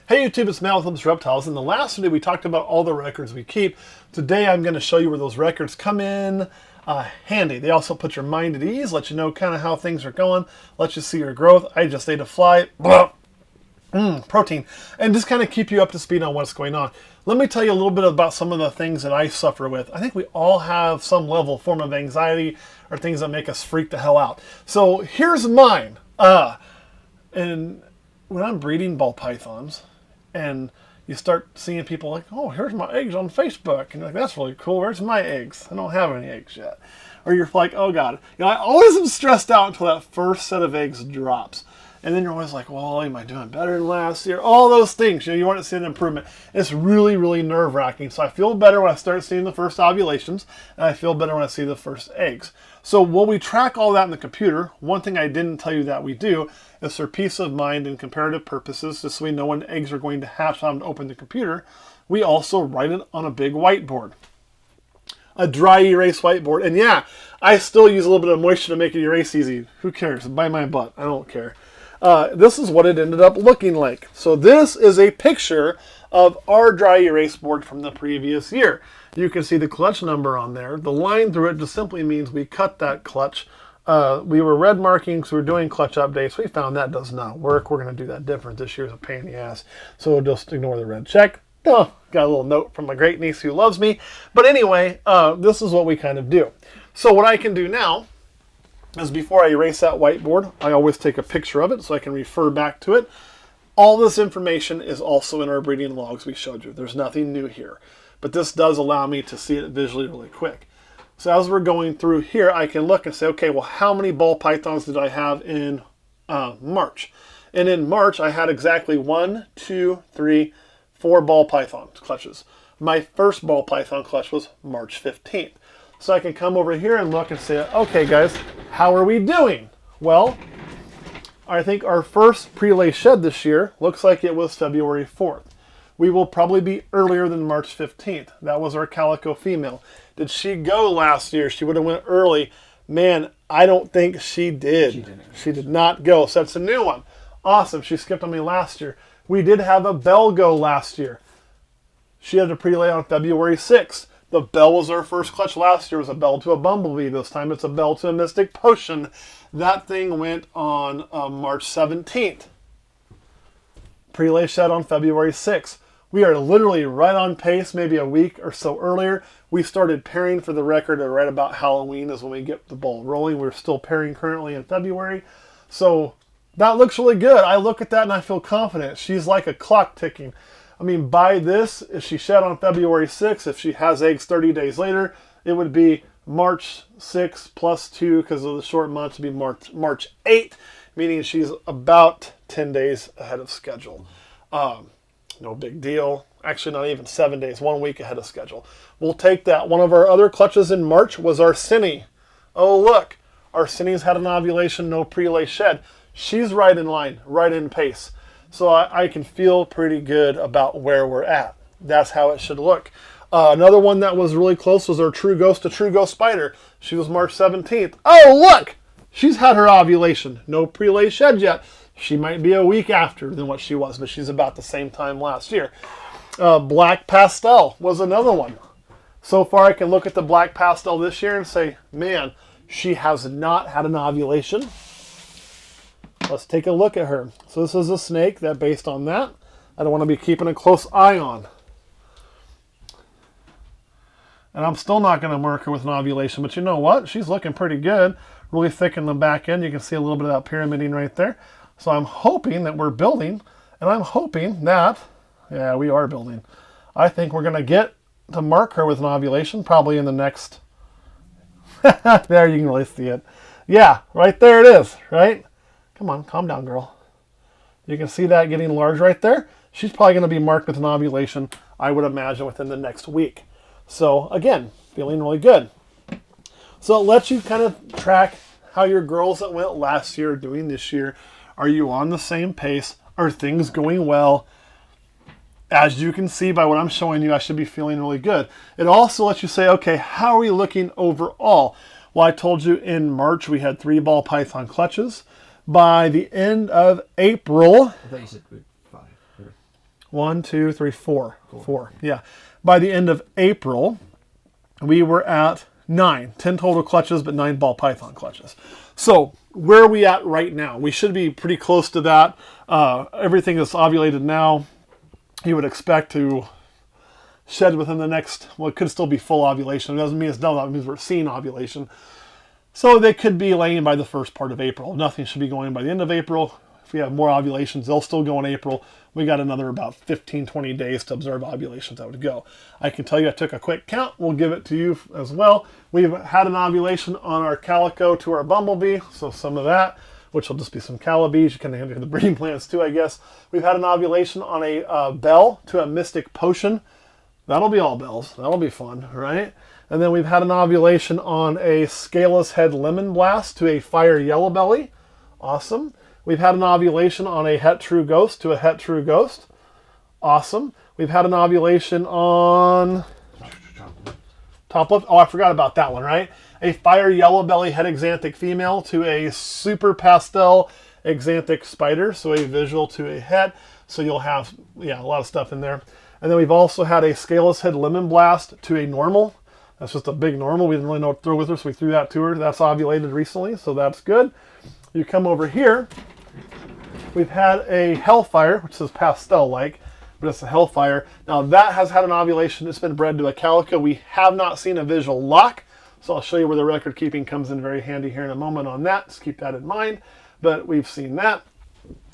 Hey YouTube, it's Matt with Olympus Reptiles. In the last video we talked about all the records we keep. Today I'm going to show you where those records come in handy. They also put your mind at ease, let you know kind of how things are going, let you see your growth. I just ate a fly, protein, and just kind of keep you up to speed on what's going on. Let me tell you a little bit about some of the things that I suffer with. I think we all have some level, form of anxiety or things that make us freak the hell out. So here's mine. And when I'm breeding ball pythons, and you start seeing people like, oh, here's my eggs on Facebook. And you're like, that's really cool. Where's my eggs? I don't have any eggs yet. Or you're like, oh, God. You know, I always am stressed out until that first set of eggs drops. And then you're always like, well, am I doing better than last year? All those things. You know, you want to see an improvement. It's really, really nerve-wracking. So I feel better when I start seeing the first ovulations. And I feel better when I see the first eggs. So when we track all that in the computer, one thing I didn't tell you that we do is for peace of mind and comparative purposes, just so we know when eggs are going to hatch on to open the computer, we also write it on a big whiteboard. A dry erase whiteboard. And yeah, I still use a little bit of moisture to make it erase easy. Who cares? By my butt. I don't care. This is what it ended up looking like. So this is a picture of our dry erase board from the previous year. You can see the clutch number on there. The line through it just simply means we cut that clutch. We were red marking because we were doing clutch updates. We found that does not work. We're going to do that different this year. It's a pain in the ass. So we'll just ignore the red check. Oh, got a little note from my great niece who loves me. But anyway, this is what we kind of do. So what I can do now is before I erase that whiteboard, I always take a picture of it so I can refer back to it. All this information is also in our breeding logs we showed you. There's nothing new here. But this does allow me to see it visually really quick. So as we're going through here, I can look and say, okay, well, how many ball pythons did I have in March? And in March, I had exactly 1, 2, 3, 4 ball python clutches. My first ball python clutch was March 15th. So I can come over here and look and say, okay, guys, how are we doing? Well, I think our first prelay shed this year looks like it was February 4th. We will probably be earlier than March 15th. That was our calico female. Did she go last year? She would have went early. Man, I don't think she did. She did not go. So that's a new one. Awesome. She skipped on me last year. We did have a bell go last year. She had a prelay on February 6th. The bell was our first clutch last year. It was a bell to a bumblebee. This time it's a bell to a mystic potion. That thing went on March 17th. Prelay shed on February 6th. We are literally right on pace, maybe a week or so earlier. We started pairing for the record at right about Halloween is when we get the ball rolling. We're still pairing currently in February. So that looks really good. I look at that and I feel confident. She's like a clock ticking. I mean, by this, if she shed on February 6th, if she has eggs 30 days later, it would be March 6th plus 2 because of the short months would be March 8th, meaning she's about 10 days ahead of schedule. No big deal. Actually, not even 7 days, 1 week ahead of schedule. We'll take that. One of our other clutches in March was our Cinny. Oh, look. Our Cinny's had an ovulation, no prelay shed. She's right in line, right in pace. So I can feel pretty good about where we're at. That's how it should look. Another one that was really close was our True Ghost, a True Ghost Spider. She was March 17th. Oh, look! She's had her ovulation. No prelay shed yet. She might be a week after than what she was, but she's about the same time last year. Black Pastel was another one. So far, I can look at the Black Pastel this year and say, man, she has not had an ovulation. Let's take a look at her. So this is a snake that, based on that, I don't want to be keeping a close eye on. And I'm still not going to mark her with an ovulation, but you know what? She's looking pretty good. Really thick in the back end. You can see a little bit of that pyramiding right there. So I'm hoping that we're building, and I'm hoping that, yeah, we are building. I think we're going to get to mark her with an ovulation probably in the next, there you can really see it. Yeah, right there it is, right? Come on, calm down, girl. You can see that getting large right there. She's probably going to be marked with an ovulation, I would imagine, within the next week. So again, feeling really good. So it lets you kind of track how your girls that went last year are doing this year. Are you on the same pace? Are things going well? As you can see by what I'm showing you, I should be feeling really good. It also lets you say, okay, how are we looking overall? Well, I told you in March we had 3 ball python clutches. By the end of April, I thought you said 5. 1, 2, 3, 4. Cool. 4. Yeah. By the end of April, we were at 9. 10 total clutches, but 9 ball python clutches. So where are we at right now? We should be pretty close to that. Everything that's ovulated now, you would expect to shed within the next, well, it could still be full ovulation. It doesn't mean it's done. That means we're seeing ovulation. So they could be laying by the first part of April. Nothing should be going by the end of April. If we have more ovulations, they'll still go in April. We got another about 15, 20 days to observe ovulations that would go. I can tell you I took a quick count. We'll give it to you as well. We've had an ovulation on our calico to our bumblebee, so some of that, which will just be some calabees. You can handle the breeding plants too, I guess. We've had an ovulation on a bell to a mystic potion. That'll be all bells. That'll be fun, right? And then we've had an ovulation on a scaleless head lemon blast to a fire yellow belly. Awesome. We've had an ovulation on a het true ghost to a het true ghost. Awesome. We've had an ovulation on top left. Oh, I forgot about that one, right? A fire yellow belly het exanthic female to a super pastel exanthic spider. So a visual to a het. So you'll have, yeah, a lot of stuff in there. And then we've also had a scaleless head lemon blast to a normal. That's just a big normal. We didn't really know what to throw with her, so we threw that to her. That's ovulated recently, so that's good. You come over here. We've had a hellfire, which is pastel-like, but it's a hellfire. Now that has had an ovulation. It's been bred to a calico. We have not seen a visual lock, so I'll show you where the record keeping comes in very handy here in a moment on that. Just keep that in mind, but we've seen that.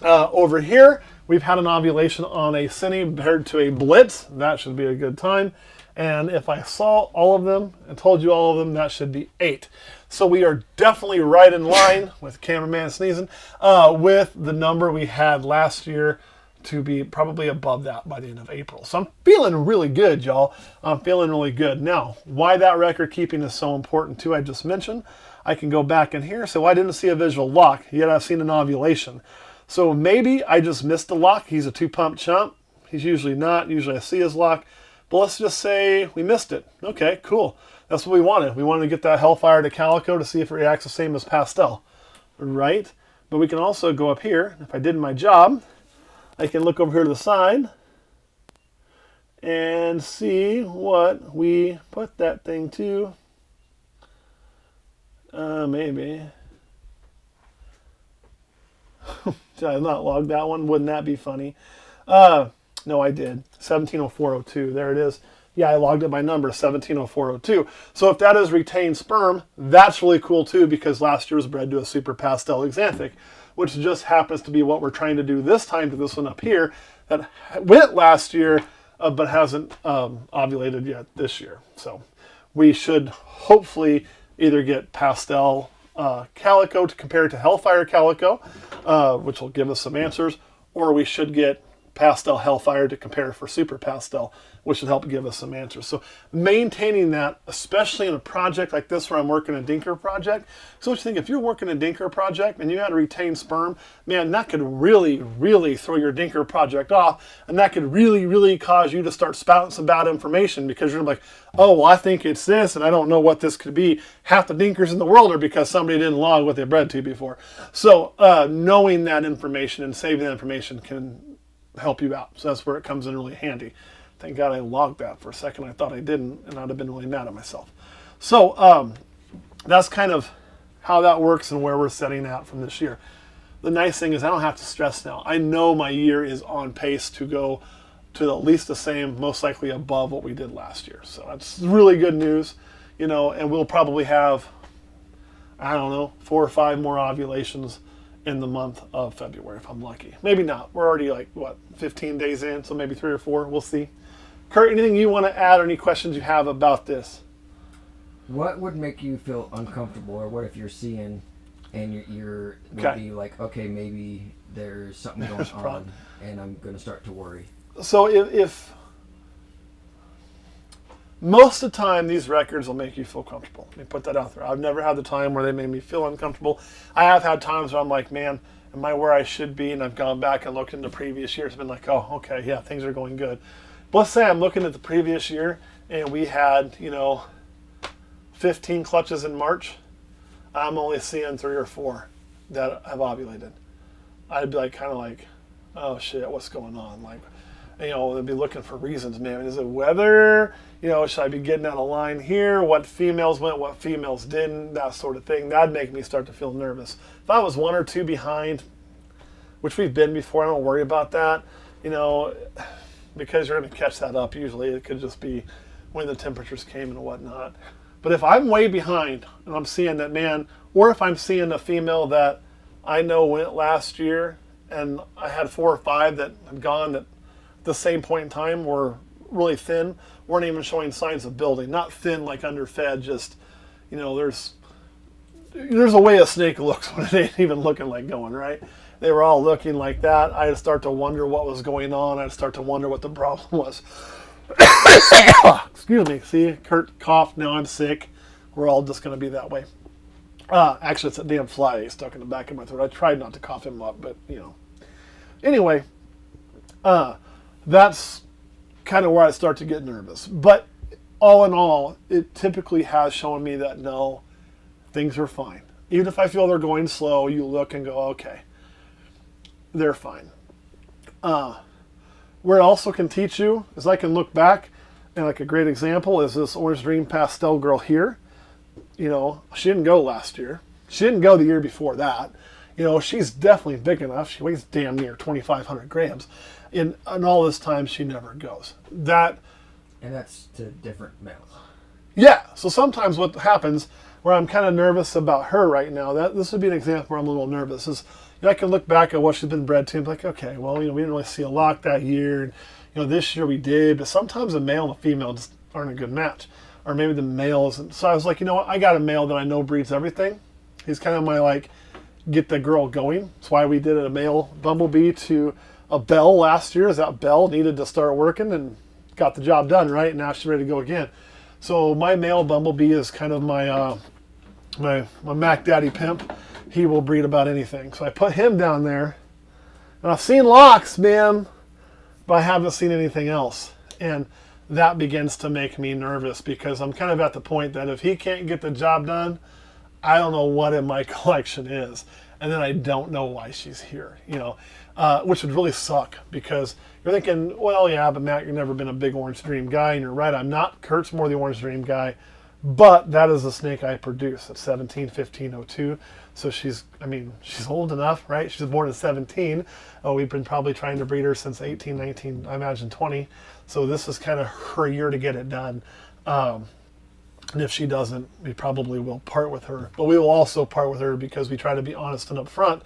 Over here, we've had an ovulation on a cine paired to a blitz. That should be a good time. And if I saw all of them and told you all of them, that should be 8. So we are definitely right in line with cameraman sneezing with the number we had last year to be probably above that by the end of April. So I'm feeling really good, y'all. I'm feeling really good. Now, why that record keeping is so important too, I just mentioned. I can go back in here. So I didn't see a visual lock, yet I've seen an ovulation. So maybe I just missed a lock. He's a 2-pump chump. He's usually not. Usually I see his lock. But let's just say we missed it. Okay, cool. That's what we wanted. We wanted to get that hellfire to calico to see if it reacts the same as pastel, right? But we can also go up here. If I did my job, I can look over here to the side and see what we put that thing to. Maybe. Did I not log that one? Wouldn't that be funny? No, I did. 170402. There it is. Yeah, I logged it by number, 170402. So if that is retained sperm, that's really cool too, because last year was bred to a super pastel exanthic, which just happens to be what we're trying to do this time to this one up here that went last year, but hasn't ovulated yet this year. So we should hopefully either get pastel calico to compare to hellfire calico, which will give us some answers, or we should get pastel hellfire to compare for super pastel, which should help give us some answers. So maintaining that, especially in a project like this where I'm working a dinker project. So what you think, if you're working a dinker project and you had to retain sperm, man, that could really, really throw your dinker project off, and that could really, really cause you to start spouting some bad information because you're like, oh, well, I think it's this, and I don't know what this could be. Half the dinkers in the world are because somebody didn't log what they bred to before. So knowing that information and saving that information can help you out. So that's where it comes in really handy. Thank God I logged that for a second. I thought I didn't, and I'd have been really mad at myself. So that's kind of how that works and where we're setting out from this year. The nice thing is I don't have to stress now. I know my year is on pace to go to at least the same, most likely above what we did last year. So that's really good news, you know, and we'll probably have, I don't know, 4 or 5 more ovulations in the month of February if I'm lucky. Maybe not. We're already like, what, 15 days in, so maybe 3 or 4. We'll see. Kurt, anything you want to add or any questions you have about this? What would make you feel uncomfortable, or what if you're seeing and you're would be like, okay, maybe there's something going on and I'm going to start to worry? So if most of the time these records will make you feel comfortable. Let me put that out there. I've never had the time where they made me feel uncomfortable. I have had times where I'm like, man, am I where I should be? And I've gone back and looked into previous years and been like, oh, okay, yeah, things are going good. But let's say I'm looking at the previous year and we had, 15 clutches in March. I'm only seeing 3 or 4 that have ovulated. I'd be like, kind of like, oh shit, what's going on? Like, they'd be looking for reasons, man. Is it weather? Should I be getting out of line here? What females went, what females didn't, that sort of thing. That'd make me start to feel nervous. If I was 1 or 2 behind, which we've been before, I don't worry about that, because you're going to catch that up usually. It could just be when the temperatures came and whatnot. But if I'm way behind and I'm seeing that, man, or if I'm seeing a female that I know went last year and I had 4 or 5 that had gone at the same point in time were really thin, weren't even showing signs of building. Not thin like underfed, just, there's a way a snake looks when it ain't even looking like going, right? They were all looking like that. I'd start to wonder what was going on. I'd start to wonder what the problem was. Excuse me. See, Kurt coughed. Now I'm sick. We're all just going to be that way. Actually, it's a damn fly stuck in the back of my throat. I tried not to cough him up, but, Anyway, that's kind of where I start to get nervous. But all in all, it typically has shown me that, no, things are fine. Even if I feel they're going slow, you look and go, okay, they're fine. Where it also can teach you is I can look back, and like a great example is this Orange Dream Pastel girl here. She didn't go last year. She didn't go the year before that. She's definitely big enough. She weighs damn near 2,500 grams. And all this time, she never goes. And that's to different males. Yeah. So sometimes what happens, where I'm kind of nervous about her right now, this would be an example where I'm a little nervous, is I can look back at what she's been bred to and be like, okay, well, we didn't really see a lock that year. And, this year we did. But sometimes a male and a female just aren't a good match. Or maybe the male isn't. So I was like, what? I got a male that I know breeds everything. He's kind of my, get the girl going. That's why we did a male bumblebee to a bell last year. Is that bell needed to start working and got the job done, right? And now she's ready to go again. So my male bumblebee is kind of my Mac Daddy pimp. He will breed about anything. So I put him down there. And I've seen locks, man, but I haven't seen anything else. And that begins to make me nervous because I'm kind of at the point that if he can't get the job done, I don't know what in my collection is. And then I don't know why she's here, which would really suck because you're thinking, well, yeah, but Matt, you've never been a big Orange Dream guy. And you're right, I'm not. Kurt's more the Orange Dream guy. But that is the snake I produce at 17, 15, 02. So she's old enough, right? She was born at 17. We've been probably trying to breed her since 18, 19, I imagine 20. So this is kind of her year to get it done. And if she doesn't, we probably will part with her. But we will also part with her because we try to be honest and upfront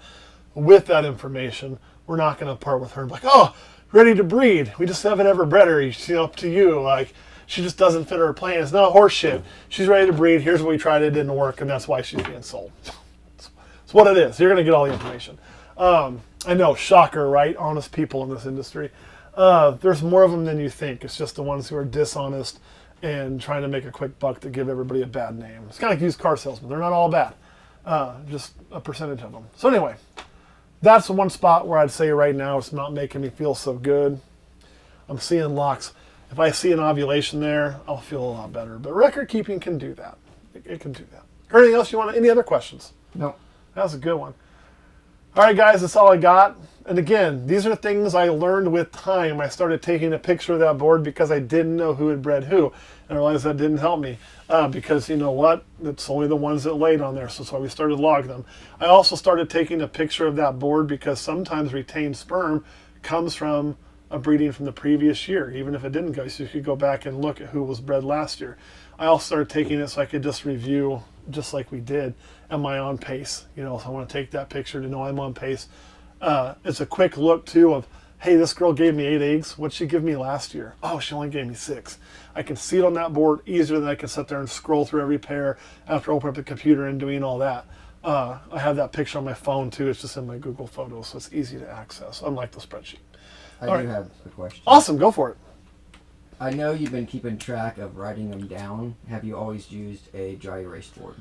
with that information. We're not going to part with her and be like, oh, ready to breed. We just haven't ever bred her. Up to you. She just doesn't fit her plan. It's not horse shit. She's ready to breed. Here's what we tried. It didn't work, and that's why she's being sold. It's what it is. You're going to get all the information. I know, shocker, right? Honest people in this industry. There's more of them than you think. It's just the ones who are dishonest and trying to make a quick buck to give everybody a bad name. It's kind of like used car salesmen. They're not all bad. Just a percentage of them. So anyway, that's the one spot where I'd say right now it's not making me feel so good. I'm seeing locks. If I see an ovulation there, I'll feel a lot better. But record keeping can do that. It can do that. Anything else you want? Any other questions? No. That was a good one. All right, guys, that's all I got. And again, these are things I learned with time. I started taking a picture of that board because I didn't know who had bred who. And I realized that didn't help me because you know what? It's only the ones that laid on there. So that's why we started logging them. I also started taking a picture of that board because sometimes retained sperm comes from a breeding from the previous year, even if it didn't go. So you could go back and look at who was bred last year. I also started taking it so I could just review, just like we did, am I on pace? So I want to take that picture to know I'm on pace. It's a quick look too of, hey, this girl gave me 8 eggs. What'd she give me last year? Oh, she only gave me 6. I can see it on that board easier than I can sit there and scroll through every pair after opening up the computer and doing all that. I have that picture on my phone too. It's just in my Google Photos, so it's easy to access, unlike the spreadsheet. I do have a question. Awesome, go for it. I know you've been keeping track of writing them down. Have you always used a dry erase board?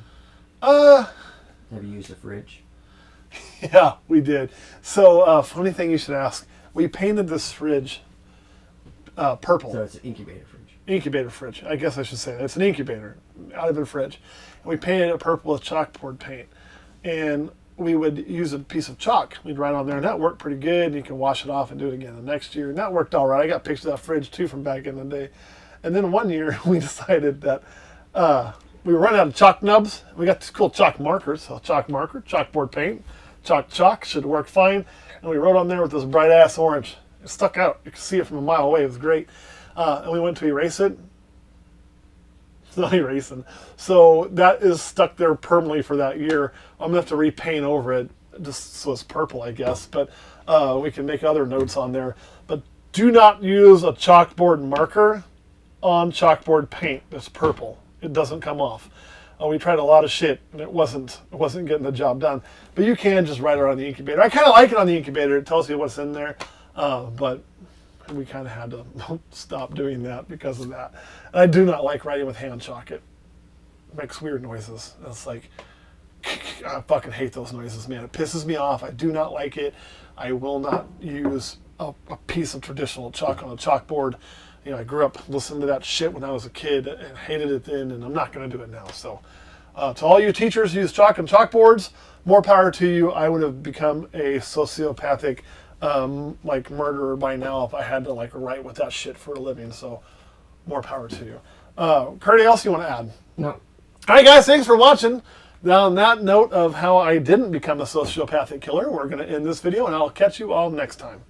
Have you used a fridge? Yeah, we did. So, funny thing you should ask. We painted this fridge purple. So it's an incubator fridge. Incubator fridge. I guess I should say that. It's an incubator out of a fridge. And we painted it purple with chalkboard paint. And we would use a piece of chalk. We'd write on there, and that worked pretty good. And you can wash it off and do it again the next year, and that worked all right. I got pictures of that fridge too from back in the day. And then one year we decided that we were running out of chalk nubs. We got these cool chalk markers, so chalk marker, chalkboard paint, chalk should work fine. And we wrote on there with this bright ass orange. It stuck out. You could see it from a mile away. It was great. And we went to erase it. It's not erasing. So that is stuck there permanently for that year. I'm going to have to repaint over it just so it's purple, I guess. But we can make other notes on there. But do not use a chalkboard marker on chalkboard paint that's purple. It doesn't come off. We tried a lot of shit and it wasn't getting the job done. But you can just write it on the incubator. I kind of like it on the incubator. It tells you what's in there. But we kind of had to stop doing that because of that. And I do not like writing with hand chalk. It makes weird noises. It's like, I fucking hate those noises, man. It pisses me off. I do not like it. I will not use a piece of traditional chalk on a chalkboard. You know, I grew up listening to that shit when I was a kid and hated it then, and I'm not going to do it now. So, to all you teachers who use chalk and chalkboards, more power to you. I would have become a sociopathic, like murderer by now if I had to like write with that shit for a living. So, more power to you. Kurt, anything else you want to add? No. All right, guys, thanks for watching. Now, on that note of how I didn't become a sociopathic killer, we're going to end this video, and I'll catch you all next time.